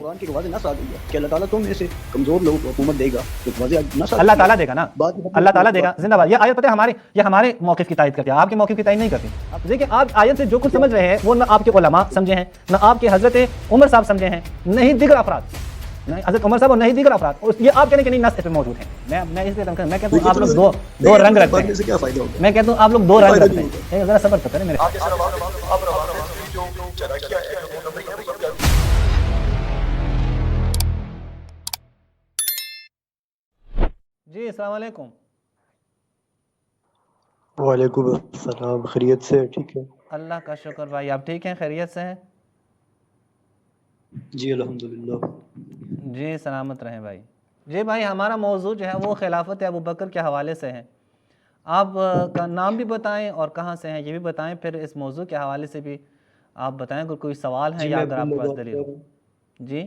قرآن کی واضح نص آ گئی ہے کہ اللہ تعالیٰ تم میں سے کمزور لوگوں کو حکومت دے گا، تو واضح نص اللہ تعالیٰ دے گا نا، اللہ تعالیٰ دے گا، زندہ باد۔ یہ آیت پتہ ہے یہ ہمارے موقف کی تائید کرتی ہے، آپ کے موقف کی تائید نہیں کرتی۔ دیکھیں آپ آیت سے جو کچھ سمجھ رہے ہیں وہ نہ آپ کے علماء سمجھے ہیں، نہ آپ کے حضرت عمر صاحب سمجھے ہیں، نہیں دیگر افراد، نہیں حضرت عمر صاحب اور نہیں دیگر افراد۔ یہ آپ کہنے کہ نہیں نص پہ موجود ہیں، میں اس لیے میں کہتا ہوں آپ لوگ دو رنگ رکھتے ہیں، میں کہتا ہوں آپ لوگ دو رنگ رکھتے ہیں، ذرا صبر تو کریں میرے۔ جی السلام علیکم۔ وعلیکم السلام، خیریت سے؟ ٹھیک ہے، اللہ کا شکر بھائی، آپ ٹھیک ہیں، خیریت سے ہیں؟ جی الحمدللہ۔ جی سلامت رہیں بھائی۔ جی بھائی ہمارا موضوع جو ہے وہ خلافت ابو بکر کے حوالے سے ہے، آپ کا نام بھی بتائیں اور کہاں سے ہیں یہ بھی بتائیں، پھر اس موضوع کے حوالے سے بھی آپ بتائیں اگر کوئی سوال ہے جی یا میں اگر آپ کے عبداللہ پاس بات دلیل کر ہو۔ رہا ہوں، جی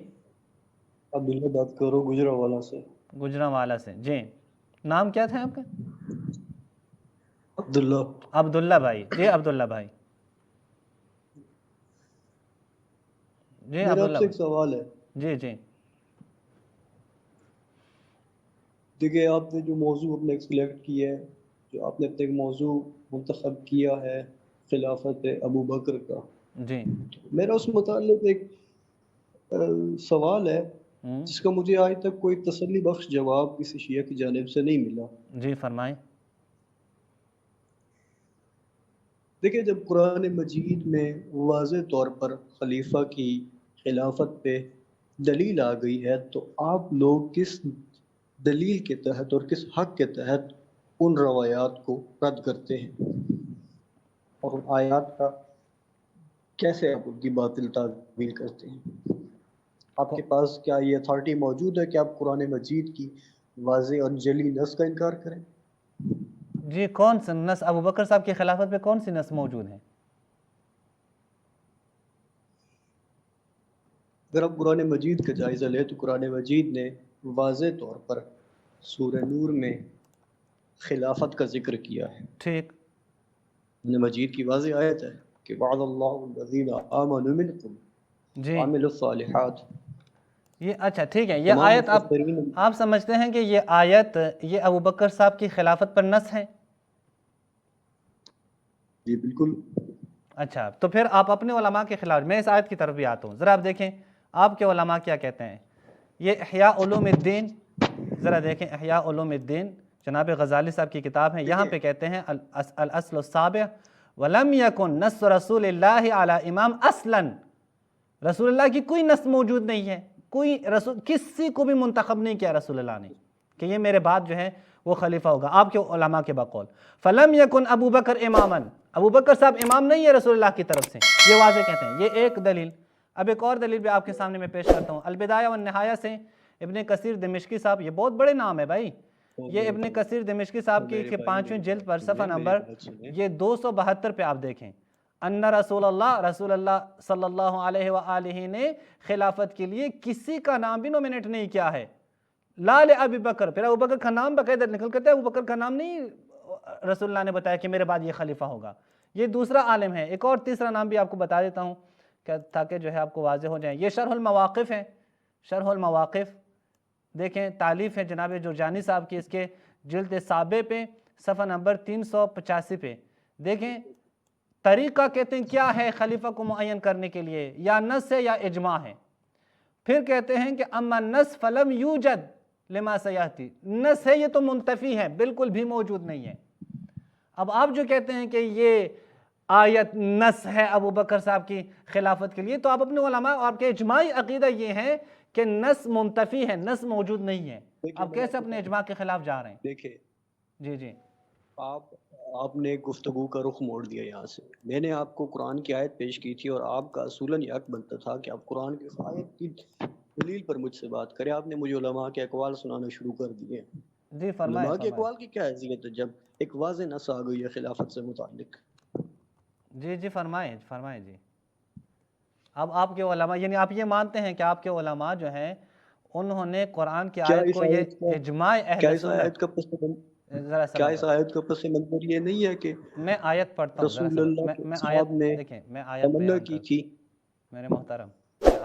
عبداللہ بات کر رہا ہوں گجرانوالہ سے۔ گجرانوالہ سے، جی نام کیا تھا آپ کا؟ عبداللہ۔ عبداللہ بھائی، جی عبداللہ بھائی، جی میرا آپ عبداللہ سے ایک بھائی، سوال ہے۔ جی جی دیکھیں آپ نے جو موضوع اپنے سلیکٹ کیا ہے، جو آپ نے اپنے ایک موضوع منتخب کیا ہے خلافت ابو بکر کا، جی میرا اس متعلق ایک سوال ہے جس کا مجھے آج تک کوئی تسلی بخش جواب کسی شیعہ کی جانب سے نہیں ملا۔ جی فرمائیں۔ دیکھیں جب قرآن مجید میں واضح طور پر خلیفہ کی خلافت پہ دلیل آ گئی ہے تو آپ لوگ کس دلیل کے تحت اور کس حق کے تحت ان روایات کو رد کرتے ہیں اور ان آیات کا کیسے آپ ان کی باطل تعویل کرتے ہیں؟ آپ کے پاس کیا یہ اتھارٹی موجود ہے کہ آپ قرآن مجید کی واضح اور جلی نص کا انکار کریں؟ جی کون سی نص ابو بکر صاحب کی خلافت پہ کون سی نص موجود ہے؟ اگر آپ قرآن مجید کا جائزہ لیں تو قرآن مجید نے واضح طور پر سورہ نور میں خلافت کا ذکر کیا ہے۔ ٹھیک، قرآن مجید کی واضح آیت ہے کہ وعد اللہ الذین آمنوا منکم جی وعملوا الصالحات۔ یہ اچھا ٹھیک ہے، یہ تمام آیت مفسرین آپ سمجھتے ہیں کہ یہ آیت یہ ابو بکر صاحب کی خلافت پر نص ہے؟ جی بالکل۔ اچھا تو پھر آپ اپنے علماء کے خلاف، میں اس آیت کی طرف بھی آتا ہوں، ذرا آپ دیکھیں آپ کے علماء کیا کہتے ہیں۔ یہ احیاء علوم الدین، ذرا دیکھیں احیاء علوم الدین جناب غزالی صاحب کی کتاب ہے، یہاں پہ کہتے ہیں الاصل السابع ولم یکن نص رسول اللہ علی امام اصلا، رسول اللہ کی کوئی نص موجود نہیں ہے، کوئی رسول کسی کو بھی منتخب نہیں کیا رسول اللہ نے کہ یہ میرے بعد جو ہے وہ خلیفہ ہوگا آپ کے علماء کے بقول۔ فلم یکن ابو بکر اماما، ابو بکر صاحب امام نہیں ہے رسول اللہ کی طرف سے، یہ واضح کہتے ہیں۔ یہ ایک دلیل۔ اب ایک اور دلیل بھی آپ کے سامنے میں پیش کرتا ہوں، البدایہ والنہایہ سے ابن کثیر دمشقی صاحب، یہ بہت بڑے نام ہے بھائی، یہ ابن کثیر دمشقی صاحب کی 5ویں جلد پر صفحہ نمبر یہ 272 پہ آپ دیکھیں، ان رسول اللہ صلی اللہ علیہ وآلہ نے خلافت کے لیے کسی کا نام بھی نومینیٹ نہیں کیا ہے، لا ابی بکر، پھر ابو بکر کا نام باقاعدہ نکل کرتے ہیں، ابو بکر کا نام نہیں رسول اللہ نے بتایا کہ میرے بعد یہ خلیفہ ہوگا۔ یہ دوسرا عالم ہے۔ ایک اور تیسرا نام بھی آپ کو بتا دیتا ہوں تاکہ جو ہے آپ کو واضح ہو جائیں، یہ شرح المواقف ہے، شرح المواقف دیکھیں، تالیف ہے جناب جرجانی صاحب کی، اس کے جلد 7 پہ صفحہ نمبر 385 پہ دیکھیں، طریقہ کہتے ہیں کیا ہے خلیفہ کو معین کرنے کے لیے، یا نص ہے یا اجماع ہے۔ پھر کہتے ہیں کہ اما النص فلم یوجد لما سیاتی، نص ہے یہ تو منتفی ہے، بالکل بھی موجود نہیں ہے۔ اب آپ جو کہتے ہیں کہ یہ آیت نص ہے ابو بکر صاحب کی خلافت کے لیے، تو آپ اپنے علماء اور آپ کے اجماعی عقیدہ یہ ہے کہ نص منتفی ہے، نص موجود نہیں ہے، آپ کیسے اپنے اجماع کے خلاف جا رہے ہیں؟ دیکھیں جی جی آپ نے گفتگو کا رخ موڑ دیا یہاں سے۔ میں نے آپ کو قرآن کی آیت پیش کی تھی اور آپ کا اصولاً یہ حق بنتا تھا کہ آپ قرآن کی آیت کی دلیل پر مجھ سے بات کریں۔ آپ نے مجھے علماء کے اقوال سنانا شروع کر دیے۔ جی فرمائیں علماء کے فرمائیں۔ اقوال کی کیا حیثیت ہے جب ایک واضح نص آ گئی ہے خلافت سے متعلق؟ جی جی فرمائیں فرمائیں جی۔ اب آپ کے علماء، یعنی آپ یہ مانتے ہیں کہ آپ کے علماء جو ہیں انہوں نے قرآن کی آیت کو یہ اجماع اہل سنت، کیا اس آیت کا پس منظر یہ نہیں ہے کہ میں آیت پڑھتا ہوں، رسول اللہ کے میں صحاب نے دیکھیں میں آیت تمنا بیان کی کرتا تھی؟ ہوں میرے محترم، میں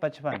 55।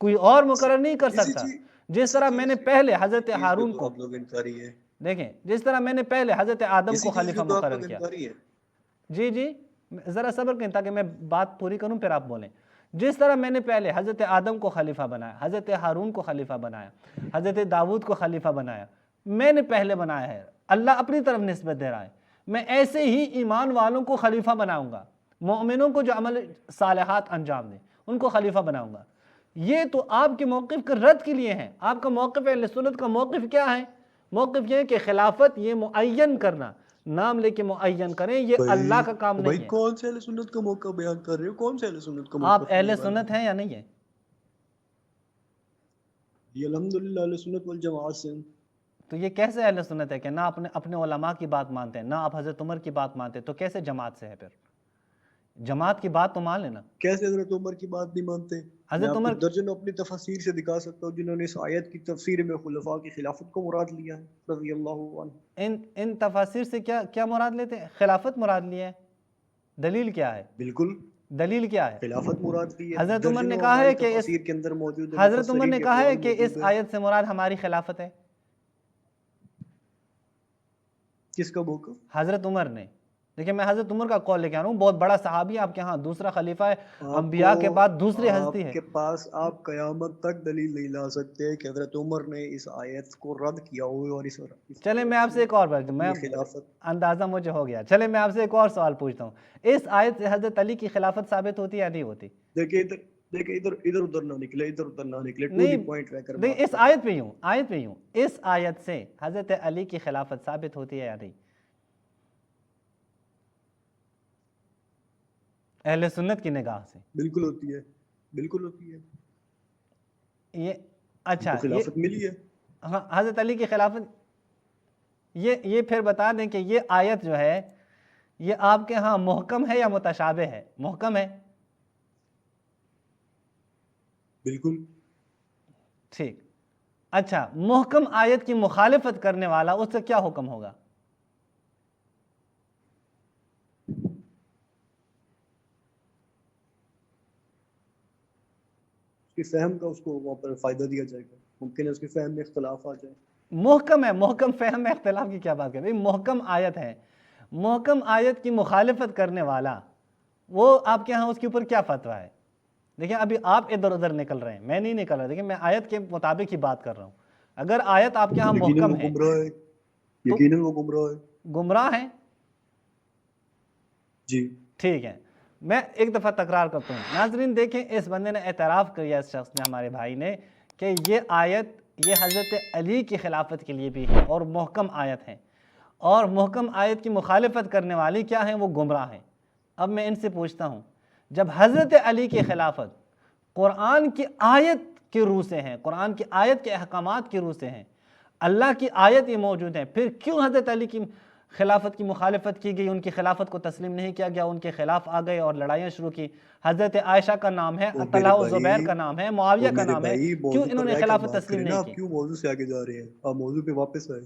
کوئی اور مقرر نہیں کر کسی سکتا. چیز جس طرح میں نے پہلے حضرت چیز پہ ہارون تو کو آپ لوگ انکاری ہے، دیکھیں، جس طرح میں نے پہلے حضرت آدم کسی کو چیز خلیفہ پہ تو آپ مقرر لوگ کیا. انکاری ہے. جی جی ذرا صبر کریں تاکہ میں بات پوری کروں پھر آپ بولیں. جس طرح میں نے پہلے حضرت آدم کو خلیفہ بنایا، حضرت ہارون کو خلیفہ بنایا، حضرت داؤد کو خلیفہ بنایا، میں نے پہلے بنایا ہے. اللہ اپنی طرف نسبت دے رہا ہے. میں ایسے ہی ایمان والوں کو خلیفہ بناؤں گا، مومنوں کو جو عمل صالحات انجام دیں ان کو خلیفہ بناؤں گا. یہ تو آپ کے موقف کے رد کے لیے ہیں. آپ کا موقف اہل سنت کا موقف کیا ہے؟ موقف یہ ہے کہ خلافت یہ معین کرنا، نام لے کے معین کریں، یہ اللہ کا کام بھائی نہیں ہے. کون سے اہل سنت کا موقع بیان کر رہے ہو؟ کون سے اہل سنت کا آپ موقع اہل سنت ہیں یا نہیں ہیں؟ یہ الحمدللہ اہل سنت والجماعت سے. تو یہ کیسے اہل سنت ہے کہ نہ اپنے علماء کی بات مانتے ہیں، نہ آپ حضرت عمر کی بات مانتے ہیں، تو کیسے جماعت سے ہے پھر؟ جماعت کی بات تو مان لینا. کیسے حضرت عمر کی بات نہیں مانتے؟ میں حضرت آپ کو عمر درجنوں اپنی تفاسیر سے دکھا سکتا ہوں جنہوں نے اس آیت کی تفسیر میں خلفاء کی خلافت کو مراد لیا ہے رضی اللہ عنہ. ان تفاسیر سے کیا مراد لیتے ہیں؟ خلافت مراد لیا ہے. دلیل کیا ہے؟ بالکل دلیل کیا ہے؟ خلافت مراد لی ہے. حضرت عمر نے درجنوں کہا ہماری ہے کہ تفاسیر کے اندر موجود ہے، حضرت عمر مفسرین نے کے کہا ہے اقوال کہ اس موجود ہے. آیت سے مراد ہماری خلافت ہے. کس کا موقف؟ حضرت عمر نے. دیکھیں میں حضرت عمر کا قول لے کے آ رہا ہوں، بہت بڑا صحابی ہے آپ کے ہاں، دوسرا خلیفہ ہے، انبیاء کے بعد دوسری ہستی ہے. آپ کے پاس آپ قیامت تک دلیل نہیں لا سکتے کہ حضرت عمر نے اس آیت کو رد کیا ہو اور اس چلیں میں آپ سے ایک اور بات، میں خلافت اندازہ مجھے ہو گیا. چلیں میں آپ سے ایک اور سوال پوچھتا ہوں. اس آیت سے حضرت علی کی خلافت ثابت ہوتی ہے یا نہیں ہوتی؟ دیکھیں ادھر ادھر نہ نکلے، ادھر ادھر نہ نکلے، ٹو دی نہیں پوائنٹ رہ کر نہیں، بات اس کریں. آیت پہ یوں اس آیت سے حضرت علی کی خلافت ثابت ہوتی ہے یا نہیں؟ اہل سنت کی نگاہ سے بالکل ہوتی ہے، بالکل ہوتی ہے. یہ اچھا، تو خلافت ملی ہے. ہاں حضرت علی کی خلافت. یہ پھر بتا دیں کہ یہ آیت جو ہے یہ آپ کے ہاں محکم ہے یا متشابہ ہے؟ محکم ہے. بالکل ٹھیک. اچھا، محکم آیت کی مخالفت کرنے والا اس سے کیا حکم ہوگا؟ اس کی فہم کا اس کو وہاں پر فائدہ دیا جائے گا. ممکن ہے اس کی فہم میں اختلاف آ جائے. محکم ہے، محکم فہم میں اختلاف کی کیا بات کریں؟ محکم آیت ہے، محکم آیت کی مخالفت کرنے والا وہ آپ کے ہاں اس کے اوپر کیا فتویٰ ہے؟ دیکھیں ابھی آپ ادھر ادھر نکل رہے ہیں، میں نہیں نکل رہا. دیکھیں میں آیت کے مطابق ہی بات کر رہا ہوں. اگر آیت آپ کے ہاں یقیناً محکم وہ ہے گمراہ ہے، تو یقیناً وہ گمراہ ہے. گمراہ ہیں. جی ٹھیک ہے، میں ایک دفعہ تکرار کرتا ہوں. ناظرین دیکھیں اس بندے نے اعتراف کیا، اس شخص نے، ہمارے بھائی نے، کہ یہ آیت یہ حضرت علی کی خلافت کے لیے بھی ہے اور محکم آیت ہے، اور محکم آیت کی مخالفت کرنے والی کیا ہیں؟ وہ گمراہ ہیں. اب میں ان سے پوچھتا ہوں، جب حضرت علی کی خلافت قرآن کی آیت کی روح سے ہیں، قرآن کی آیت کے احکامات کی روح سے ہیں، اللہ کی آیت یہ موجود ہے، پھر کیوں حضرت علی کی خلافت کی مخالفت کی گئی؟ ان کی خلافت کو تسلیم نہیں کیا گیا، ان کے خلاف آ گئے اور لڑائیاں شروع کی. حضرت عائشہ کا نام ہے، طلحہ و زبیر کا نام ہے، معاویہ کا نام ہے، کیوں انہوں نے خلافت تسلیم نہیں کی؟ آپ کیوں موضوع سے آگے جا رہے ہیں؟ آپ موضوع پہ واپس آئے.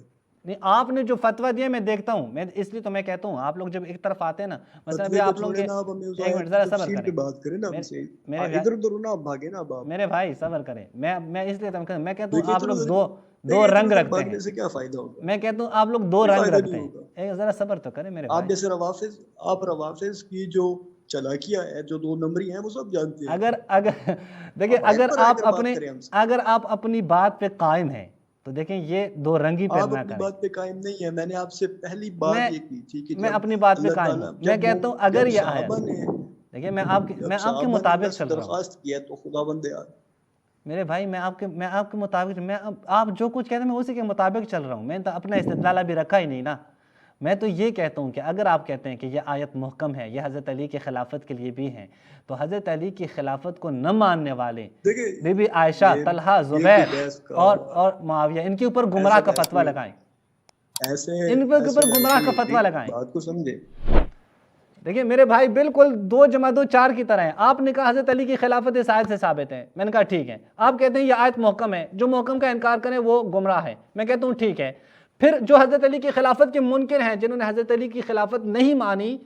نہیں، آپ نے جو فتویٰ دیا میں دیکھتا ہوں، میں اس لیے تو میں کہتا ہوں آپ لوگ جب ایک طرف آتے ہیں نا، مثلا ابھی فتوے کو آپ لوگ چھوڑے نا، آپ ہمیں اس ایک منٹ آیت ذرا کی صبر تفسیر کریں پہ بات کریں نا ہم سے. میرے ادھر ادھر نہ بھاگے نا آپ. میرے بھائی صبر کریں. میں اس لیے میں کہتا ہوں دیکھیے آپ لوگ ادھر دو رنگ رکھتے بھاگنے ہیں. سے کیا فائدہ ہوگا؟ میں کہتا ہوں آپ لوگ دو کوئی رنگ فائدہ رکھتے نہیں ہیں. ہوگا. ایک ذرا صبر تو کریں میرے آپ بھائی. جیسے روافظ کی جو چلاکیاں ہے، جو دو نمبری ہیں، وہ سب جانتے ہیں. اگر دیکھیں آیت پر رہ کر بات کریں ہم سے. اگر آپ اپنی بات پہ قائم ہیں تو دیکھیں یہ دو رنگی پہ آپ نہ اپنی کریں. بات پہ قائم نہیں ہے. میں نے آپ سے پہلی بات یہ کی تھی کہ میں جب اپنی بات پہ اللہ قائم تعالیٰ ہوں. میں کہتا ہوں اگر جب یہ صحابہ آیت، نے دیکھیں میں آپ کے مطابق چل رہا ہوں درخواست کیا تو خدا بندے میرے بھائی. میں آپ کے مطابق، آپ جو کچھ کہتے ہیں میں اسی کے مطابق چل رہا ہوں. میں تو اپنا استدلال بھی رکھا ہی نہیں نا. میں تو یہ کہتا ہوں کہ اگر آپ کہتے ہیں کہ یہ آیت محکم ہے، یہ حضرت علی کی خلافت کے لیے بھی ہیں، تو حضرت علی کی خلافت کو نہ ماننے والے بی بی عائشہ، طلحہ، زبیر اور معاویہ، ان کے اوپر گمراہ کا فتویٰ لگائیں. ان کے اوپر گمراہ کا فتویٰ لگائیں. بات کو سمجھے. دیکھیں میرے بھائی بالکل 2 + 2 4 کی طرح ہیں. آپ نے کہا حضرت علی کی خلافت اس آیت سے ثابت ہے، میں نے کہا ٹھیک ہے. آپ کہتے ہیں یہ آیت محکم ہے، جو محکم کا انکار کریں وہ گمراہ ہے، میں کہتا ہوں ٹھیک ہے. پھر جو حضرت علی کی خلافت کے منکر ہیں، جنہوں نے حضرت علی کی خلافت نہیں مانی،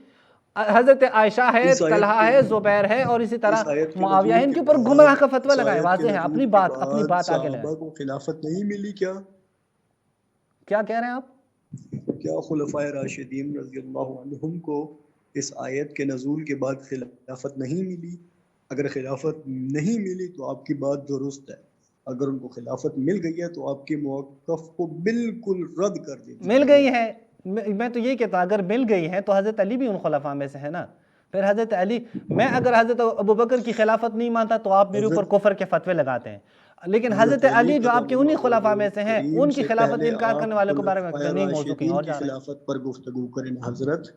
حضرت عائشہ ہے، اس آیت طلحہ کے ہے، زبیر ہے، اور اسی اس طرح آیت کے معاویہ ہے، نزول ان کے کے اوپر بعد گمراہ کا فتویٰ اس لگائیں، آیت کے واضح ہے، نزول اپنی کے بات بعد آگے لگائیں۔ صحابہ کو خلافت نہیں ملی کیا؟ کیا کہہ رہے ہیں آپ؟ کیا خلفائے راشدین رضی اللہ عنہم کو اس آیت کے نزول کے بعد خلافت نہیں ملی؟ اگر خلافت نہیں ملی تو آپ کی بات درست ہے، اگر ان کو خلافت مل گئی ہے تو آپ کے موقف کو بالکل رد کر دیجیے۔ مل گئی ہے، میں تو یہ کہتا ہوں اگر مل گئی ہے تو حضرت علی بھی ان خلفاء میں سے ہے نا، پھر حضرت علی، میں اگر حضرت ابوبکر کی خلافت نہیں مانتا تو آپ میرے اوپر حضرت کفر کے فتوے لگاتے ہیں، لیکن حضرت علی جو آپ کے انہی قدم خلفاء اللہ میں سے ہیں، کریم ان کی سے خلافت پہلے انکار کرنے آپ والوں کے بارے میں خلفائے نہیں، موضوع کہیں راشدین اور کی جا رہے ہیں۔ خلافت پر گفتگو کریں حضرت۔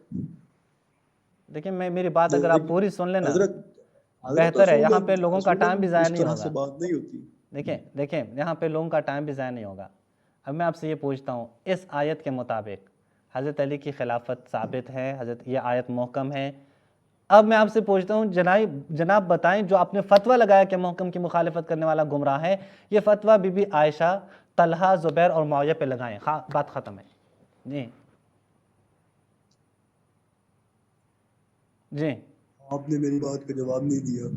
دیکھیں میری بات اگر آپ پوری سن لینا حضرت حضرت بہتر ہے، یہاں پہ لوگوں کا اصولاً ٹائم بھی ضائع اس نہیں طرح ہوگا۔ سے بات نہیں ہوتی۔ دیکھیں یہاں پہ لوگوں کا ٹائم بھی ضائع نہیں ہوگا۔ اب میں آپ سے یہ پوچھتا ہوں، اس آیت کے مطابق حضرت علی کی خلافت ثابت ہے، حضرت یہ آیت محکم ہے، اب میں آپ سے پوچھتا ہوں جناب بتائیں جو آپ نے فتویٰ لگایا کہ محکم کی مخالفت کرنے والا گمراہ ہے، یہ فتویٰ بی بی عائشہ، طلحہ، زبیر اور معاویہ پہ لگائیں، بات ختم ہے۔ جی آپ نے میری بات کا جواب نہیں دیا۔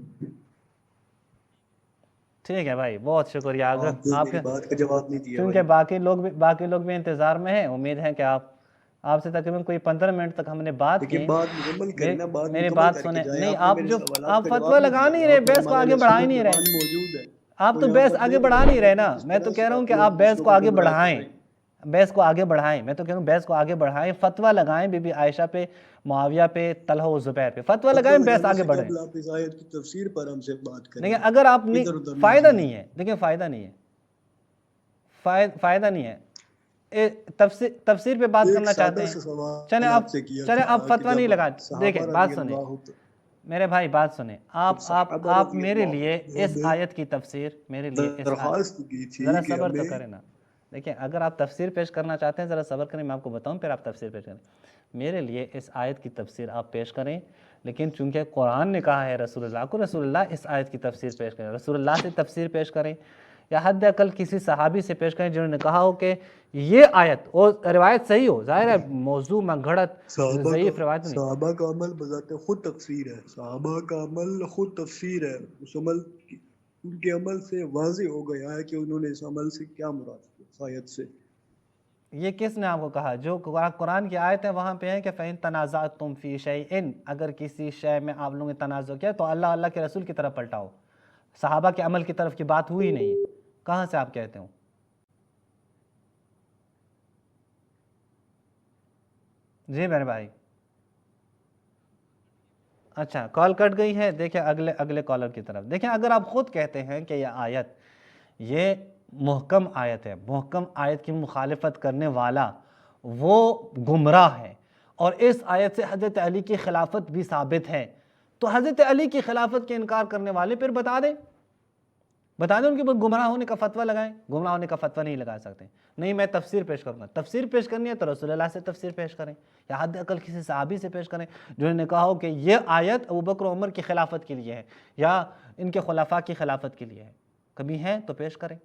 ٹھیک ہے بھائی، بہت شکریہ۔ اگر آپ نے آپ میری بات کا جواب نہیں دیا کیونکہ بھائی۔ باقی لوگ بھی انتظار میں ہیں، امید ہے کہ آپ سے تقریباً کوئی 15 منٹ تک ہم نے بات کی۔ لیکن بات مکمل کرنا، بات میری مکمل بات کر کے سنیں، جائیں۔ نہیں آپ نے آپ میرے جو سوالات کا فتویٰ جواب نہیں لگا دیا۔ نہیں رہے، آپ پر بحث کو ہمارے آگے اہل بڑھا ہی سنت نہیں رہے، ایمان موجود ہے۔ آپ تو یہاں بحث پر آگے نہیں بڑھا بتایا نہیں رہے کہ نا، کس میں طرح تو سے کہہ رہا ہوں کہ لوگ آپ بحث دوسروں کو آگے گمراہ کر بڑھائیں، رہے ہیں۔ بحث کو آگے بڑھائیں، میں تو کہہ رہا ہوں بحث کو آگے بڑھائیں، فتویٰ لگائیں بی بی عائشہ پہ، معاویہ پہ، طلحہ و زبیر پہ فتویٰ فتویٰ لگائیں، بحث لگانے آگے سے بڑھیں۔ قبل آپ اس آیت کی تفسیر پر ہم سے بات کریں، لیکن اگر آپ ادھر ادھر نہ فائدہ جائیں۔ نہیں ہے، دیکھیں فائدہ نہیں ہے، فائدہ نہیں ہے، تفسیر پہ بات ایک کرنا چاہتے سادہ ہیں، سا چلیں سوال آپ سے کیا آپ تھا کہ فتویٰ نہیں جب لگا، دیکھیں صحابہ بات رضی سنیں اللہ میرے بھائی، بات سنیں، جب صحابہ آپ رضی میرے اللہ لیے عنہ اس نے آیت کی تفسیر، میرے لیے اس درخواست کی ذرا تھی کہ صبر تو ہمیں کریں نا، دیکھیں اگر آپ تفسیر پیش کرنا چاہتے ہیں ذرا صبر کریں، میں آپ کو بتاؤں پھر آپ تفسیر پیش کریں، میرے لیے اس آیت کی تفسیر آپ پیش کریں، لیکن چونکہ قرآن نے کہا ہے رسول اللہ کو، رسول اللہ اس آیت کی تفسیر پیش کریں، رسول اللہ سے تفسیر پیش کریں، یا حد اقل کسی صحابی سے پیش کریں جنہوں نے کہا ہو کہ یہ آیت، اور روایت صحیح ہو، ظاہر ہے موضوع منگھڑت ضعیف روایت نہیں۔ صحابہ کا عمل بذات خود تفسیر ہے، صحابہ کا عمل خود تفسیر ہے، اس عمل ان کے عمل سے واضح ہو گیا ہے کہ انہوں نے اس عمل سے کیا مراد کیا اس آیت سے۔ یہ کس نے آپ کو کہا؟ جو قرآن کی آیت ہے وہاں پہ ہے کہ فَإِن تَنَازَعْتُمْ فِي شَيْءٍ، اگر کسی شے میں آپ لوگوں نے تنازع کیا تو اللہ کے رسول کی طرف پلٹاؤ، صحابہ کے عمل کی طرف کی بات ہوئی نہیں ہے، کہاں سے آپ کہتے ہوں؟ جی میرے بھائی، اچھا کال کٹ گئی ہے، دیکھیں اگلے کالر کی طرف دیکھیں، اگر آپ خود کہتے ہیں کہ یہ آیت یہ محکم آیت ہے، محکم آیت کی مخالفت کرنے والا وہ گمراہ ہے، اور اس آیت سے حضرت علی کی خلافت بھی ثابت ہے، تو حضرت علی کی خلافت کے انکار کرنے والے پھر بتا دیں ان کے اوپر گمراہ ہونے کا فتویٰ لگائیں، گمراہ ہونے کا فتویٰ نہیں لگا سکتے، نہیں میں تفسیر پیش کروں گا، تفسیر پیش کرنی ہے تو رسول اللہ سے تفسیر پیش کریں، یا حد اقل کسی صحابی سے پیش کریں جنہوں نے کہا ہو کہ یہ آیت ابوبکر و عمر کی خلافت کے لیے ہے، یا ان کے خلفاء کی خلافت کے لیے ہے، کبھی ہیں تو پیش کریں۔